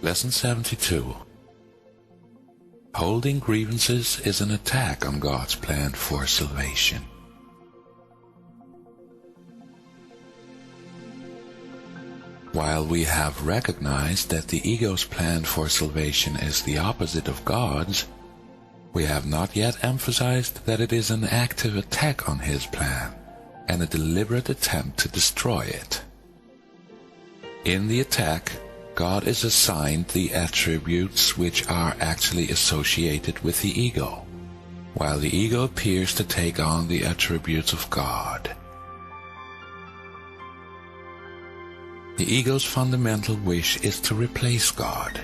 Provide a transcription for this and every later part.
Lesson 72. Holding grievances is an attack on God's plan for salvation. While we have recognized that the ego's plan for salvation is the opposite of God's, we have not yet emphasized that it is an active attack on his plan and a deliberate attempt to destroy it. In the attack, God is assigned the attributes which are actually associated with the ego, while the ego appears to take on the attributes of God. The ego's fundamental wish is to replace God.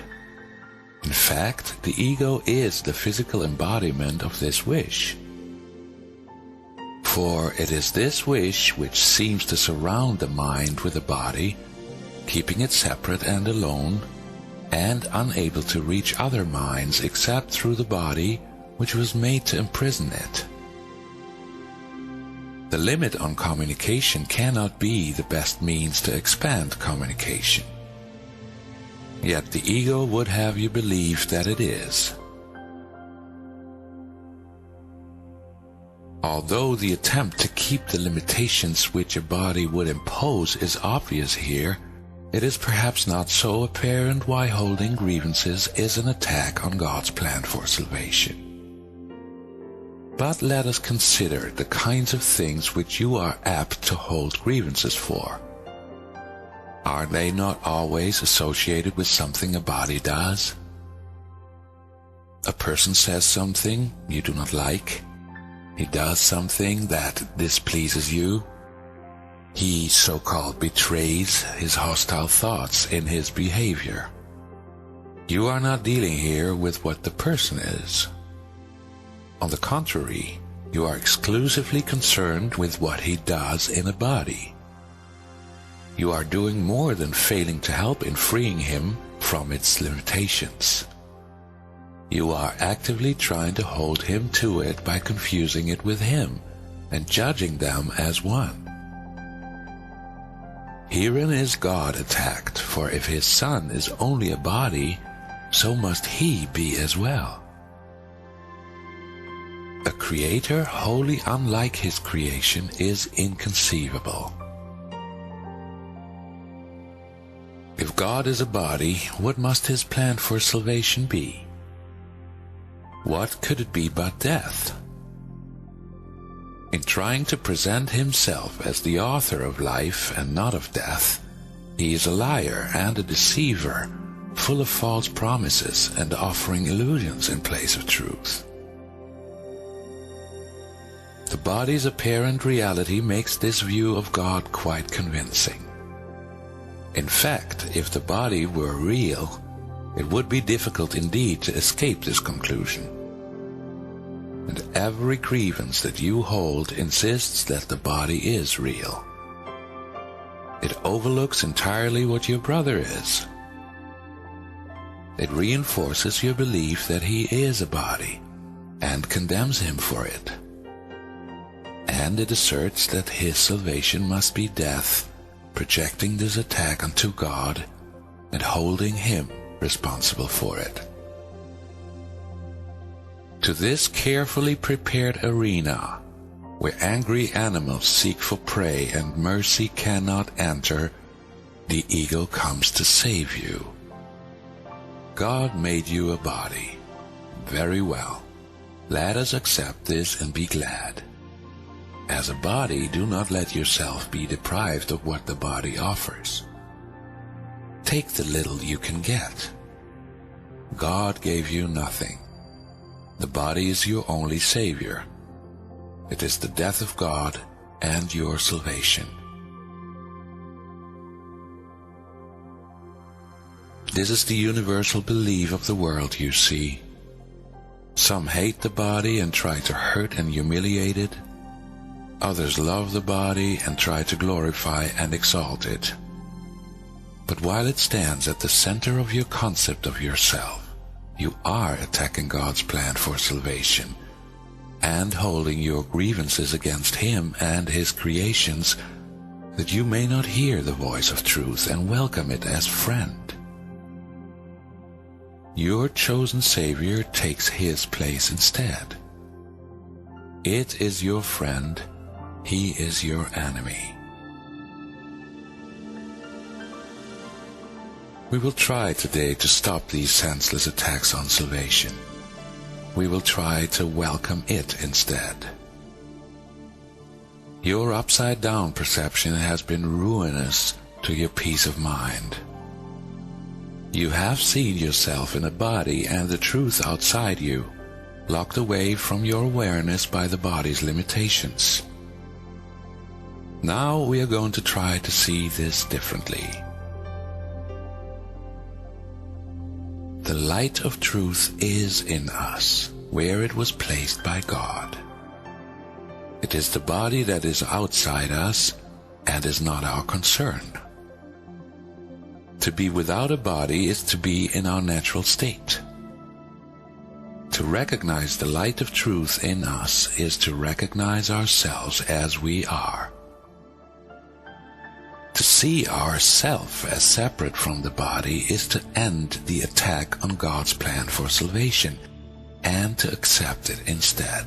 In fact, the ego is the physical embodiment of this wish. For it is this wish which seems to surround the mind with the body, keeping it separate and alone, and unable to reach other minds except through the body which was made to imprison it. The limit on communication cannot be the best means to expand communication. Yet the ego would have you believe that it is. Although the attempt to keep the limitations which a body would impose is obvious here, it is perhaps not so apparent why holding grievances is an attack on God's plan for salvation. But let us consider the kinds of things which you are apt to hold grievances for. Are they not always associated with something a body does? A person says something you do not like. He does something that displeases you. He so-called betrays his hostile thoughts in his behavior. You are not dealing here with what the person is. On the contrary, you are exclusively concerned with what he does in a body. You are doing more than failing to help in freeing him from its limitations. You are actively trying to hold him to it by confusing it with him and judging them as one. Herein is God attacked, for if his Son is only a body, so must he be as well. A creator wholly unlike his creation is inconceivable. If God is a body, what must his plan for salvation be? What could it be but death? In trying to present himself as the author of life and not of death, he is a liar and a deceiver, full of false promises and offering illusions in place of truth. The body's apparent reality makes this view of God quite convincing. In fact, if the body were real, it would be difficult indeed to escape this conclusion. And every grievance that you hold insists that the body is real. It overlooks entirely what your brother is. It reinforces your belief that he is a body, and condemns him for it. And it asserts that his salvation must be death, projecting this attack onto God and holding him responsible for it. To this carefully prepared arena, where angry animals seek for prey and mercy cannot enter, the ego comes to save you. God made you a body. Very well. Let us accept this and be glad. As a body, do not let yourself be deprived of what the body offers. Take the little you can get. God gave you nothing. The body is your only savior. It is the death of God and your salvation. This is the universal belief of the world, you see. Some hate the body and try to hurt and humiliate it. Others love the body and try to glorify and exalt it. But while it stands at the center of your concept of yourself, you are attacking God's plan for salvation and holding your grievances against him and his creations, that you may not hear the voice of truth and welcome it as friend. Your chosen Savior takes his place instead. It is your friend, he is your enemy. We will try today to stop these senseless attacks on salvation. We will try to welcome it instead. Your upside-down perception has been ruinous to your peace of mind. You have seen yourself in a body and the truth outside you, locked away from your awareness by the body's limitations. Now we are going to try to see this differently. The light of truth is in us, where it was placed by God. It is the body that is outside us and is not our concern. To be without a body is to be in our natural state. To recognize the light of truth in us is to recognize ourselves as we are. To see ourself as separate from the body is to end the attack on God's plan for salvation and to accept it instead.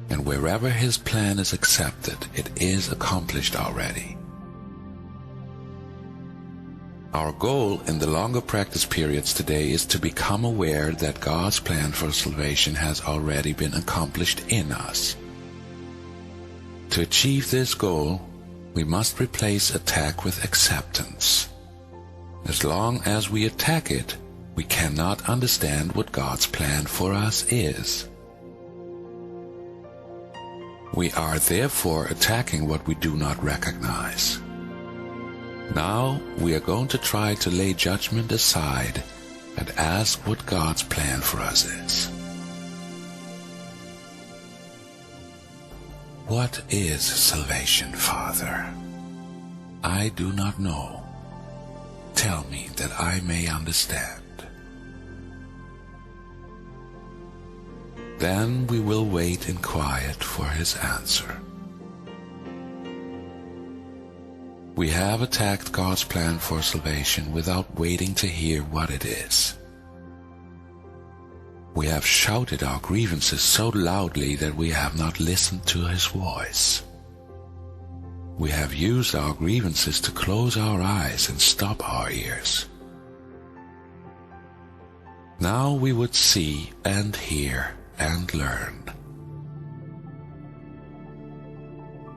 And wherever his plan is accepted, it is accomplished already. Our goal in the longer practice periods today is to become aware that God's plan for salvation has already been accomplished in us. To achieve this goal, we must replace attack with acceptance. As long as we attack it, we cannot understand what God's plan for us is. We are therefore attacking what we do not recognize. Now we are going to try to lay judgment aside and ask what God's plan for us is. What is salvation, Father? I do not know. Tell me that I may understand. Then we will wait in quiet for his answer. We have attacked God's plan for salvation without waiting to hear what it is. We have shouted our grievances so loudly that we have not listened to his voice. We have used our grievances to close our eyes and stop our ears. Now we would see and hear and learn.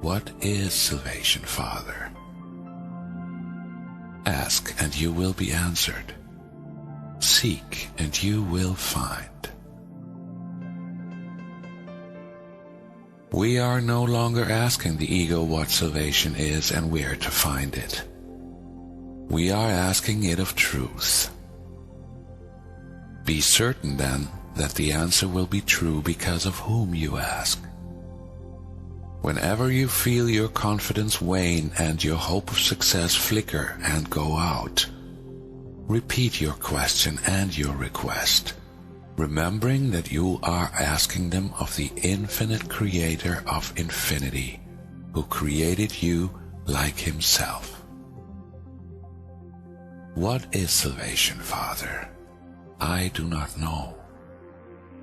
What is salvation, Father? Ask and you will be answered. Seek and you will find. We are no longer asking the ego what salvation is and where to find it. We are asking it of truth. Be certain then that the answer will be true because of whom you ask. Whenever you feel your confidence wane and your hope of success flicker and go out, repeat your question and your request, remembering that you are asking them of the infinite Creator of infinity, who created you like himself. What is salvation, Father? I do not know.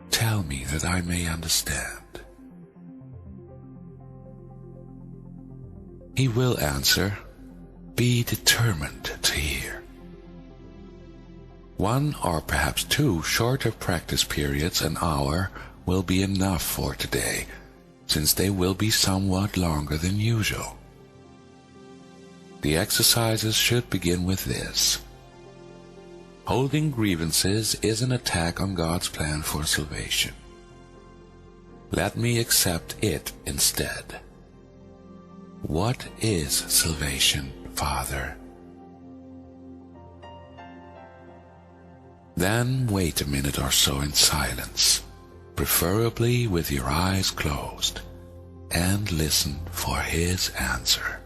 Tell me that I may understand. He will answer, be determined to hear. 1 or perhaps 2 shorter practice periods an hour will be enough for today, since they will be somewhat longer than usual. The exercises should begin with this. Holding grievances is an attack on God's plan for salvation. Let me accept it instead. What is salvation, Father? Then wait a minute or so in silence, preferably with your eyes closed, and listen for his answer.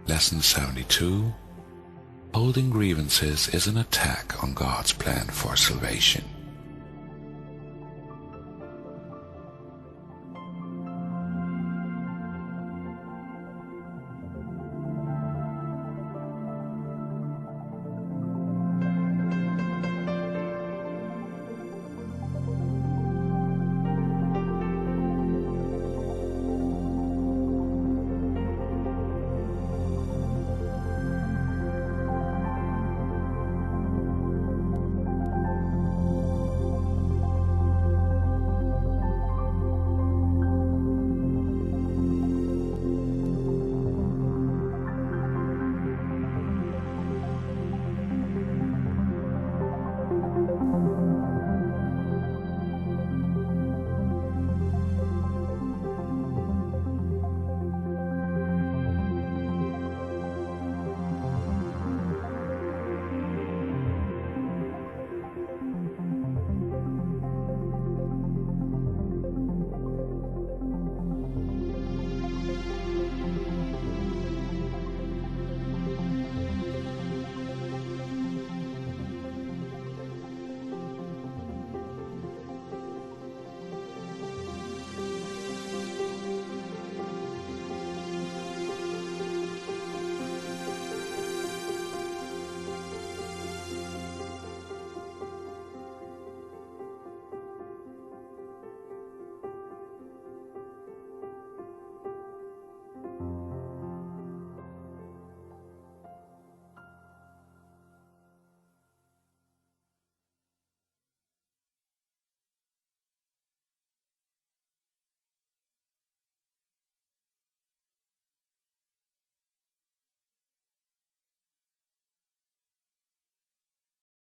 Lesson 72. Holding grievances is an attack on God's plan for salvation.